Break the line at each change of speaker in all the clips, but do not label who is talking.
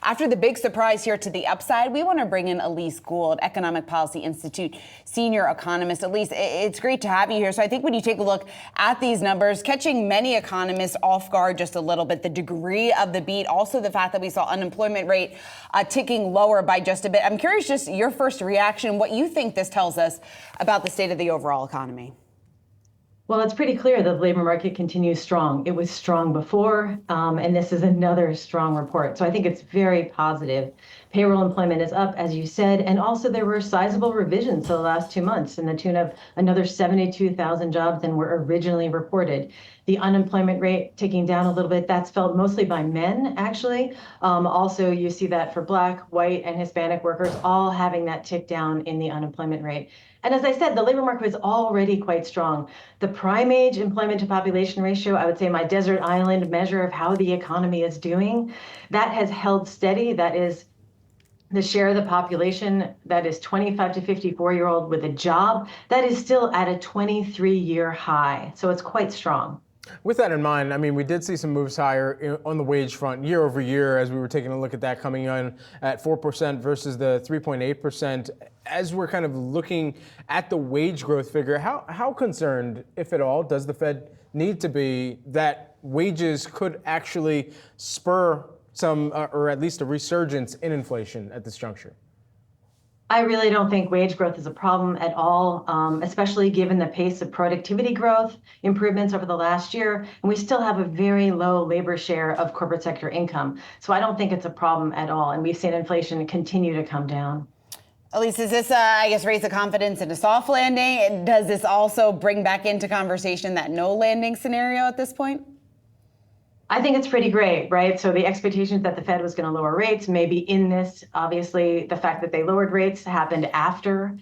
After the big surprise here to the upside, we want to bring in Elise Gould, Economic Policy Institute senior economist. Elise, it's great to have you here. So I think when you take a look at these numbers, catching many economists off guard just a little bit, the degree of the beat, also the fact that we saw unemployment rate ticking lower by just a bit. I'm curious just your first reaction, what you think this tells us about the state of the overall economy.
Well, it's pretty clear that the labor market continues strong. It was strong before, and this is another strong report. So I think it's very positive. Payroll employment is up, as you said, and also there were sizable revisions the last 2 months in the tune of another 72,000 jobs than were originally reported. The unemployment rate ticking down a little bit, that's felt mostly by men, actually. Also, you see that for Black, white, and Hispanic workers, all having that tick down in the unemployment rate. And as I said, the labor market was already quite strong. The prime age employment to population ratio, I would say my desert island measure of how the economy is doing, that has held steady. That is the share of the population that is 25 to 54-year-old with a job, that is still at a 23-year high. So it's quite strong.
With that in mind, I mean, we did see some moves higher on the wage front year over year as we were taking a look at that, coming in at 4% versus the 3.8%. As we're kind of looking at the wage growth figure, how concerned, if at all, does the Fed need to be that wages could actually spur some, or at least a resurgence in inflation at this juncture?
I really don't think wage growth is a problem at all, especially given the pace of productivity growth improvements over the last year. And we still have a very low labor share of corporate sector income. So I don't think it's a problem at all. And we've seen inflation continue to come down.
Elise, does this, I guess, raise the confidence in a soft landing? And does this also bring back into conversation that no landing scenario at this point?
I think it's pretty great, right? So the expectations that the Fed was going to lower rates, maybe in this, obviously, the fact that they lowered rates happened after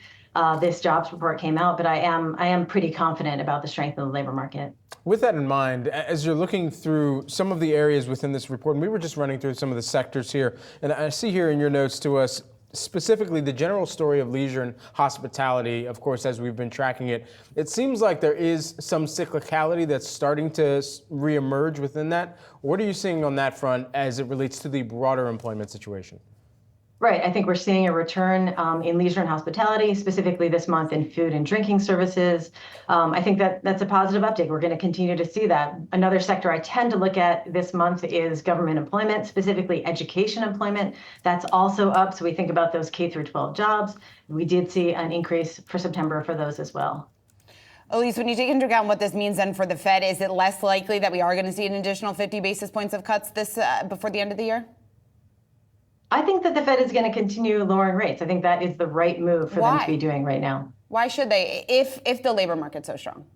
this jobs report came out. But I am pretty confident about the strength of the labor market.
With that in mind, as you're looking through some of the areas within this report, and we were just running through some of the sectors here, and I see here in your notes to us, specifically the general story of leisure and hospitality, of course, as we've been tracking it, it seems like there is some cyclicality that's starting to reemerge within that. What are you seeing on that front as it relates to the broader employment situation?
Right. I think we're seeing a return in leisure and hospitality, specifically this month in food and drinking services. I think that's a positive uptick. We're going to continue to see that. Another sector I tend to look at this month is government employment, specifically education employment. That's also up. So we think about those K through 12 jobs. We did see an increase for September for those as well.
Elise, when you take into account what this means then for the Fed, is it less likely that we are going to see an additional 50 basis points of cuts this before the end of the year?
I think that the Fed is going to continue lowering rates. I think that is the right move for them to be doing right now.
Why should they, if the labor market's so strong?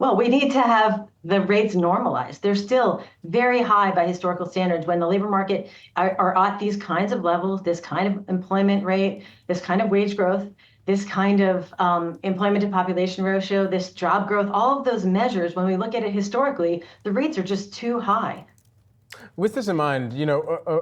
Well, we need to have the rates normalized. They're still very high by historical standards. When the labor market are at these kinds of levels, this kind of employment rate, this kind of wage growth, this kind of employment to population ratio, this job growth, all of those measures, when we look at it historically, the rates are just too high.
With this in mind,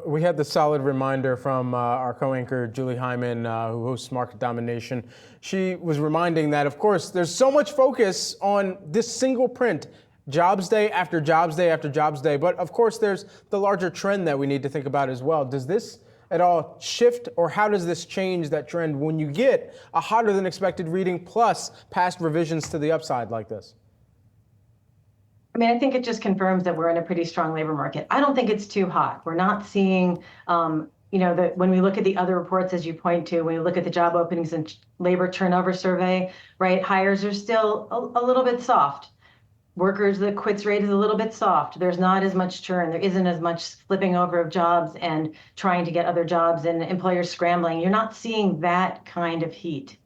we had the solid reminder from our co-anchor, Julie Hyman, who hosts Market Domination. She was reminding that, of course, there's so much focus on this single print, jobs day after jobs day after jobs day. But of course, there's the larger trend that we need to think about as well. Does this at all shift, or how does this change that trend when you get a hotter than expected reading plus past revisions to the upside like this?
I mean, I think it just confirms that we're in a pretty strong labor market. I don't think it's too hot. We're not seeing, when we look at the other reports, as you point to, when we look at the job openings and labor turnover survey, right, hires are still a little bit soft. Workers, the quits rate is a little bit soft. There's not as much churn. There isn't as much flipping over of jobs and trying to get other jobs and employers scrambling. You're not seeing that kind of heat.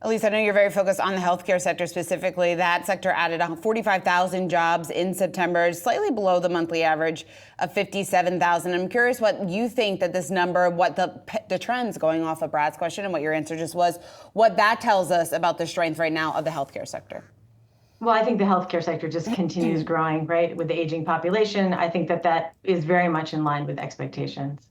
Elise, I know you're very focused on the healthcare sector specifically. That sector added 45,000 jobs in September, slightly below the monthly average of 57,000. I'm curious what you think that this number, what the trends going off of Brad's question and what your answer just was, what that tells us about the strength right now of the healthcare sector.
Well, I think the healthcare sector just continues growing, right, with the aging population. I think that is very much in line with expectations.